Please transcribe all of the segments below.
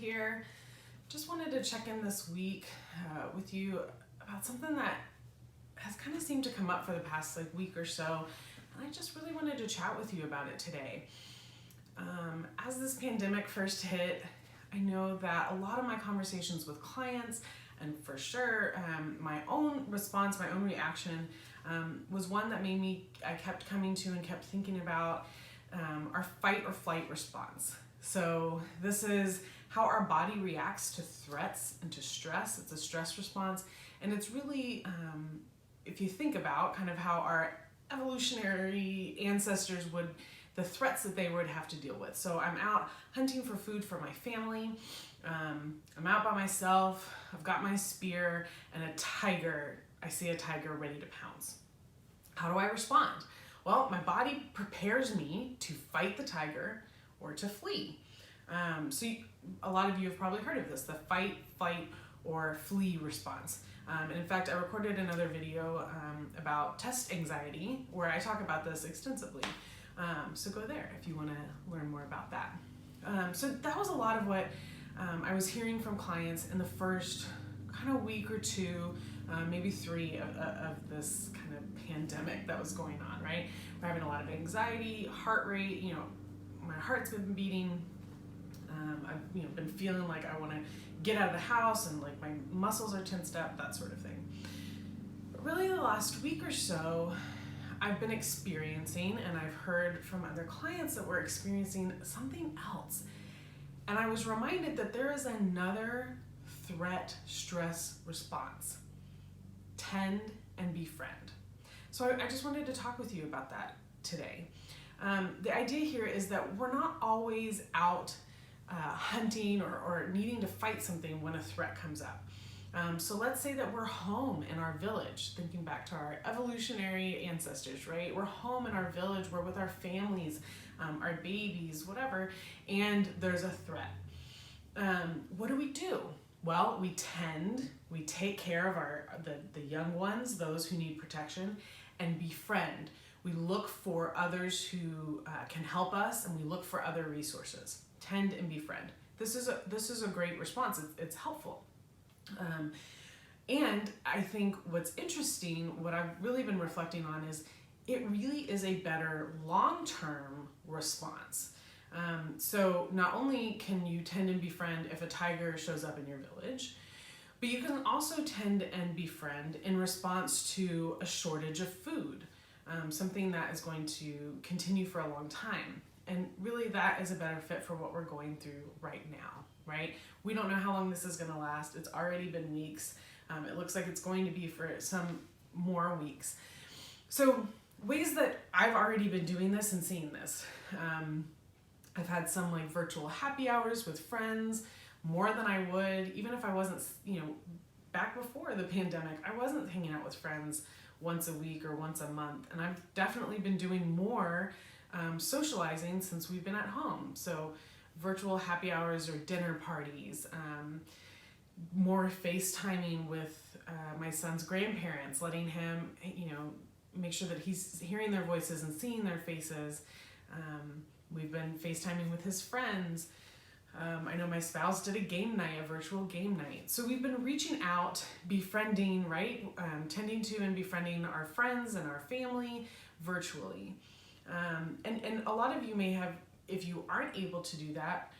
here. Just wanted to check in this week with you about something that has kind of seemed to come up for the past week or so. And I just really wanted to chat with you about it today. As this pandemic first hit, I know that a lot of my conversations with clients, and for sure my own response, my own reaction, was one that I kept coming to and kept thinking about our fight or flight response. So this is how our body reacts to threats and to stress. It's a stress response. And it's really, if you think about kind of how our evolutionary ancestors the threats that they would have to deal with. So I'm out hunting for food for my family. I'm out by myself. I've got my spear and I see a tiger ready to pounce. How do I respond? Well, my body prepares me to fight the tiger or to flee. A lot of you have probably heard of this, the fight, flight, or flee response. And in fact, I recorded another video about test anxiety where I talk about this extensively. So go there if you want to learn more about that. So that was a lot of what I was hearing from clients in the first kind of week or two, maybe three of this kind of pandemic that was going on, right? We're having a lot of anxiety, heart rate, my heart's been beating. I've been feeling like I want to get out of the house and like my muscles are tensed up, that sort of thing. But really the last week or so, I've been experiencing, and I've heard from other clients that we're experiencing something else. And I was reminded that there is another threat stress response. Tend and befriend. So I just wanted to talk with you about that today. The idea here is that we're not always out hunting or needing to fight something when a threat comes up. So let's say that we're home in our village, thinking back to our evolutionary ancestors, right? We're home in our village, we're with our families, our babies, whatever, and there's a threat. What do? Well, we take care of the young ones, those who need protection, and befriend. We look for others who can help us, and we look for other resources. Tend and befriend. This is a great response. It's helpful. And I think what's interesting, what I've really been reflecting on, is it really is a better long-term response. So not only can you tend and befriend if a tiger shows up in your village, but you can also tend and befriend in response to a shortage of food, something that is going to continue for a long time. And really that is a better fit for what we're going through right now, right? We don't know how long this is going to last. It's already been weeks. It looks like it's going to be for some more weeks. So ways that I've already been doing this and seeing this. I've had some virtual happy hours with friends, more than I would, even if I wasn't, back before the pandemic, I wasn't hanging out with friends once a week or once a month. And I've definitely been doing more socializing since we've been at home. So virtual happy hours or dinner parties, more FaceTiming with my son's grandparents, letting him, make sure that he's hearing their voices and seeing their faces. We've been FaceTiming with his friends. I know my spouse did a virtual game night. So we've been reaching out, befriending, right? Tending to and befriending our friends and our family virtually. And a lot of you may have, if you aren't able to do that,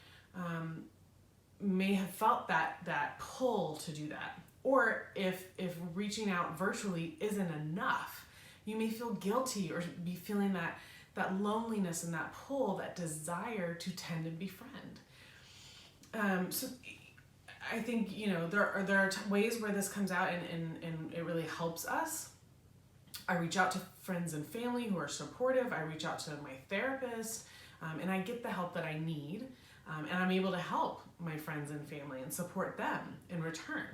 may have felt that pull to do that. Or if reaching out virtually isn't enough, you may feel guilty or be feeling that loneliness and that pull, that desire to tend and befriend. So I think, there are ways where this comes out and it really helps us. I reach out to friends and family who are supportive. I reach out to my therapist, and I get the help that I need, and I'm able to help my friends and family and support them in return.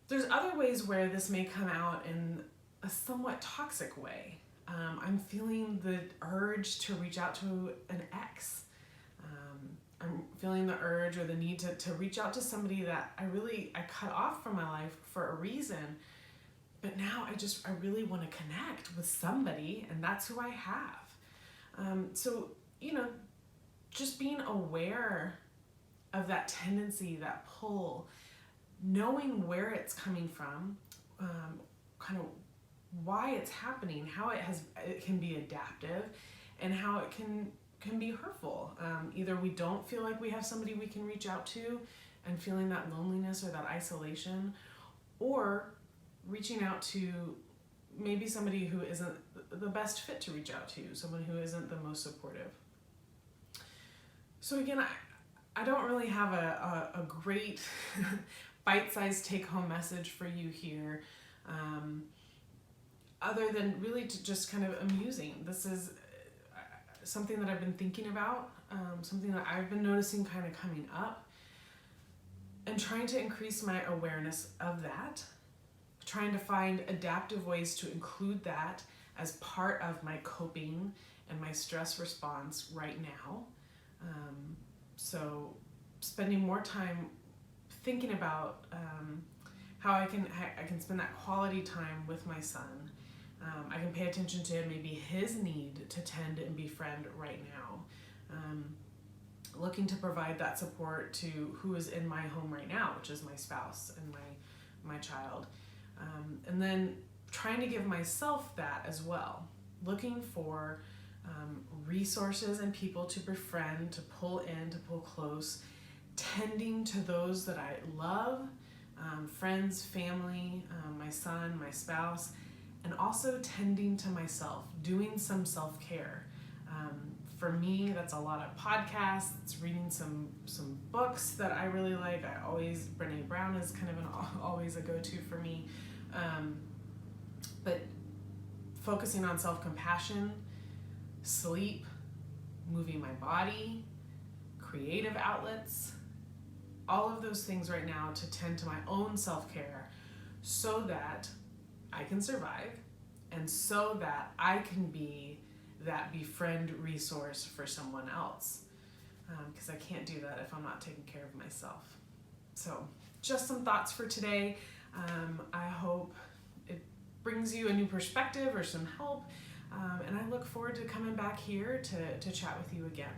There's other ways where this may come out in a somewhat toxic way. I'm feeling the urge to reach out to an ex. I'm feeling the urge or the need to reach out to somebody that I cut off from my life for a reason. But now I really want to connect with somebody, and that's who I have. So, just being aware of that tendency, that pull, knowing where it's coming from, kind of why it's happening, how it can be adaptive, and how it can be hurtful. Either we don't feel like we have somebody we can reach out to and feeling that loneliness or that isolation, or reaching out to maybe somebody who isn't the best fit to reach out to, someone who isn't the most supportive. So again, I don't really have a great bite-sized take-home message for you here, other than really to just kind of amusing. This is something that I've been thinking about, something that I've been noticing kind of coming up, and trying to increase my awareness of that, trying to find adaptive ways to include that as part of my coping and my stress response right now. So spending more time thinking about how I can spend that quality time with my son. I can pay attention to maybe his need to tend and befriend right now. Looking to provide that support to who is in my home right now, which is my spouse and my child. And then trying to give myself that as well. Looking for resources and people to befriend, to pull in, to pull close, tending to those that I love, friends, family, my son, my spouse, and also tending to myself, doing some self-care. For me, that's a lot of podcasts, reading some books that I really like. Brene Brown is kind of always a go-to for me. But focusing on self-compassion, sleep, moving my body, creative outlets, all of those things right now to tend to my own self-care so that I can survive and so that I can be that befriend resource for someone else. Because I can't do that if I'm not taking care of myself. So just some thoughts for today. I hope it brings you a new perspective or some help. And I look forward to coming back here to chat with you again.